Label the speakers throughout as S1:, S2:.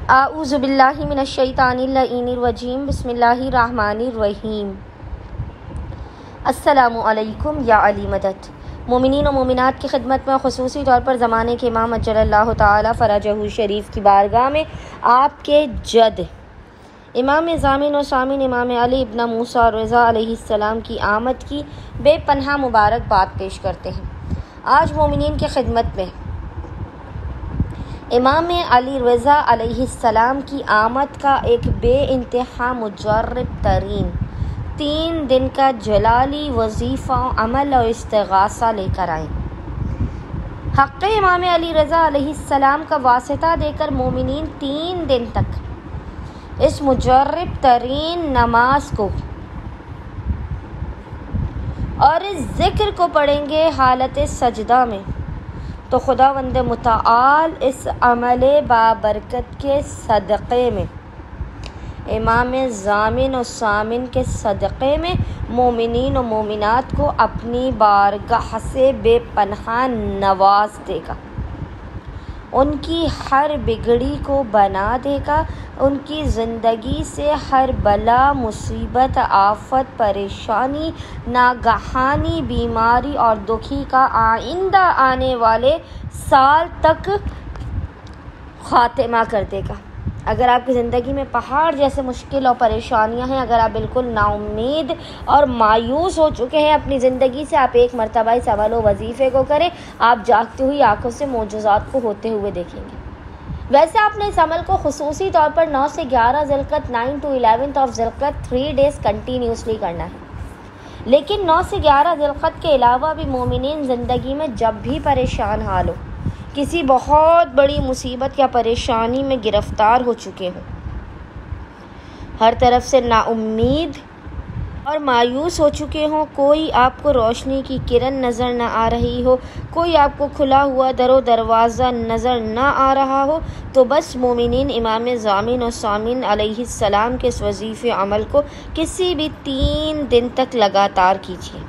S1: اعوذ باللہ من الشیطان اللعین الرجیم بسم اللہ الرحمن الرحیم۔ السلام علیکم یا علی مدد۔ مومنین و مومنات کی خدمت میں خصوصی طور پر زمانے کے امام اجل اللہ تعالی فرجہ شریف کی بارگاہ میں آپ کے جد امام ضامن و سامن امام علی ابن موسیٰ رضا علیہ السلام کی آمد کی بے پناہ مبارکباد پیش کرتے ہیں۔ آج مومنین کی خدمت میں امام علی رضا علیہ السلام کی آمد کا ایک بے انتہا مجرب ترین 3 دن کا جلالی وظیفہ عمل اور استغاثہ لے کر آئیں۔ حق امام علی رضا علیہ السلام کا واسطہ دے کر مومنین 3 دن تک اس مجرب ترین نماز کو اور اس ذکر کو پڑھیں گے حالت سجدہ میں، تو خداوند متعال اس عمل بابرکت کے صدقے میں، امام ضامن و سامن کے صدقے میں مومنین و مومنات کو اپنی بارگاہ سے بے پناہ نواز دے گا، ان کی ہر بگڑی کو بنا دے گا، ان کی زندگی سے ہر بلا مصیبت آفت پریشانی ناگہانی بیماری اور دکھی کا آئندہ آنے والے سال تک خاتمہ کر دے گا۔ اگر آپ کی زندگی میں پہاڑ جیسے مشکل اور پریشانیاں ہیں، اگر آپ بالکل نا امید اور مایوس ہو چکے ہیں اپنی زندگی سے، آپ ایک مرتبہ اس عمل و وظیفے کو کریں، آپ جاگتی ہوئی آنکھوں سے معجزات کو ہوتے ہوئے دیکھیں گے۔ ویسے آپ نے اس عمل کو خصوصی طور پر 9 سے 11 ذوالقعدہ 9 to 11 آف ذوالقعدہ 3 days کنٹینیوسلی کرنا ہے، لیکن 9 سے 11 ذوالقعدہ کے علاوہ بھی مومنین زندگی میں جب بھی پریشان حال ہو، کسی بہت بڑی مصیبت یا پریشانی میں گرفتار ہو چکے ہوں، ہر طرف سے نا امید اور مایوس ہو چکے ہوں، کوئی آپ کو روشنی کی کرن نظر نہ آ رہی ہو، کوئی آپ کو کھلا ہوا در و دروازہ نظر نہ آ رہا ہو، تو بس مومنین امام ضامن و سامن علیہ السلام کے اس وظیفے عمل کو کسی بھی 3 دن تک لگاتار کیجیے۔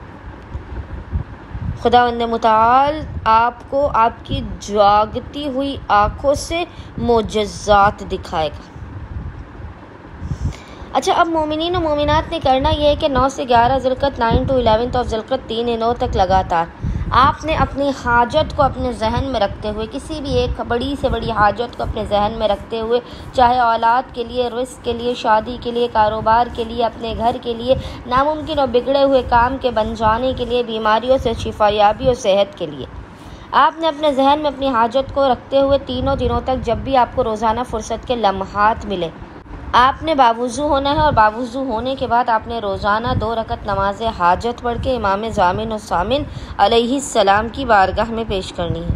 S1: خداوند متعال آپ کو آپ کی جاگتی ہوئی آنکھوں سے معجزات دکھائے گا۔ اچھا، اب مومنین و مومنات نے کرنا یہ ہے کہ 9 سے 11 ذوالقعدہ 9 to 11 آف ذوالقعدہ 3 دنوں تک لگاتار آپ نے اپنی حاجت کو اپنے ذہن میں رکھتے ہوئے، کسی بھی ایک بڑی سے بڑی حاجت کو اپنے ذہن میں رکھتے ہوئے، چاہے اولاد کے لیے، رزق کے لیے، شادی کے لیے، کاروبار کے لیے، اپنے گھر کے لیے، ناممکن اور بگڑے ہوئے کام کے بن جانے کے لیے، بیماریوں سے شفا یابی اور صحت کے لیے، آپ نے اپنے ذہن میں اپنی حاجت کو رکھتے ہوئے 3 دنوں تک جب بھی آپ کو روزانہ فرصت کے لمحات ملے، آپ نے باوضو ہونا ہے، اور باوضو ہونے کے بعد آپ نے روزانہ 2 رکعت نماز حاجت پڑھ کے امام ضامن و سامن علیہ السلام کی بارگاہ میں پیش کرنی ہے۔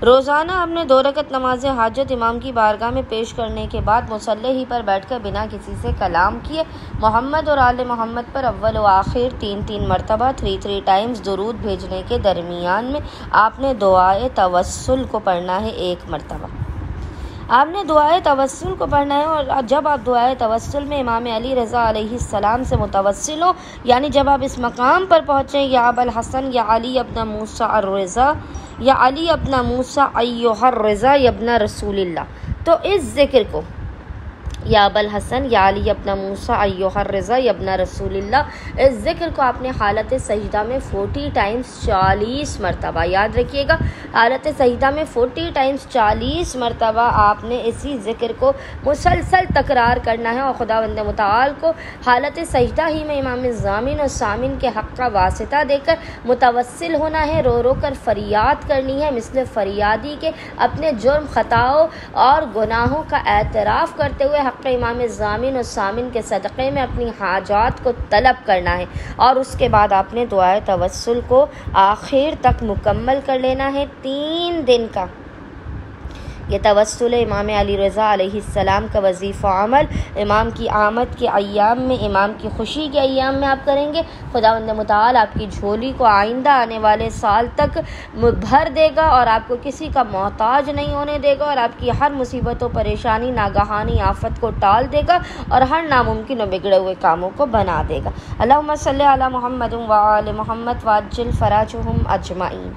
S1: روزانہ آپ نے 2 رکعت نماز حاجت امام کی بارگاہ میں پیش کرنے کے بعد مصلی ہی پر بیٹھ کر بنا کسی سے کلام کیے محمد اور آل محمد پر اول و آخر 3 مرتبہ 3 ٹائمز درود بھیجنے کے درمیان میں آپ نے دعائے توسل کو پڑھنا ہے 1 مرتبہ۔ آپ نے دعائے توسل کو پڑھنا ہے، اور جب آپ دعائے توسل میں امام علی رضا علیہ السلام سے متوسل ہو، یعنی جب آپ اس مقام پر پہنچیں، یا ابا الحسن یا علی ابن موسیٰ الرضا یا علی ابن موسیٰ ایھا الرضا یا ابن رسول اللہ، تو اس ذکر کو یا ابا الحسن یا علی ابن موسیٰ ایھا الرضا یا ابن رسول اللہ، اس ذکر کو آپ نے حالت سجدہ میں 40 ٹائمز 40 مرتبہ، یاد رکھیے گا، حالت سجدہ میں 40 ٹائمز 40 مرتبہ آپ نے اسی ذکر کو مسلسل تکرار کرنا ہے، اور خداوند متعال کو حالت سجدہ ہی میں امام ضامن و سامن کے حق کا واسطہ دے کر متوسل ہونا ہے، رو رو کر فریاد کرنی ہے، مثل فریادی کے اپنے جرم خطاؤں اور گناہوں کا اعتراف کرتے ہوئے حق امام ضامن و سامن کے صدقے میں اپنی حاجات کو طلب کرنا ہے، اور اس کے بعد آپ نے دعائے توسل کو آخر تک مکمل کر لینا ہے 3 دن کا۔ یہ توسل امام علی رضا علیہ السلام کا وظیفہ عمل امام کی آمد کے ایام میں، امام کی خوشی کے ایام میں آپ کریں گے۔ خداوند متعال آپ کی جھولی کو آئندہ آنے والے سال تک بھر دے گا، اور آپ کو کسی کا محتاج نہیں ہونے دے گا، اور آپ کی ہر مصیبت و پریشانی ناگہانی آفت کو ٹال دے گا، اور ہر ناممکن و بگڑے ہوئے کاموں کو بنا دے گا۔ اللہم صلی علی محمد و آل محمد وعجل فرجہم اجمعین۔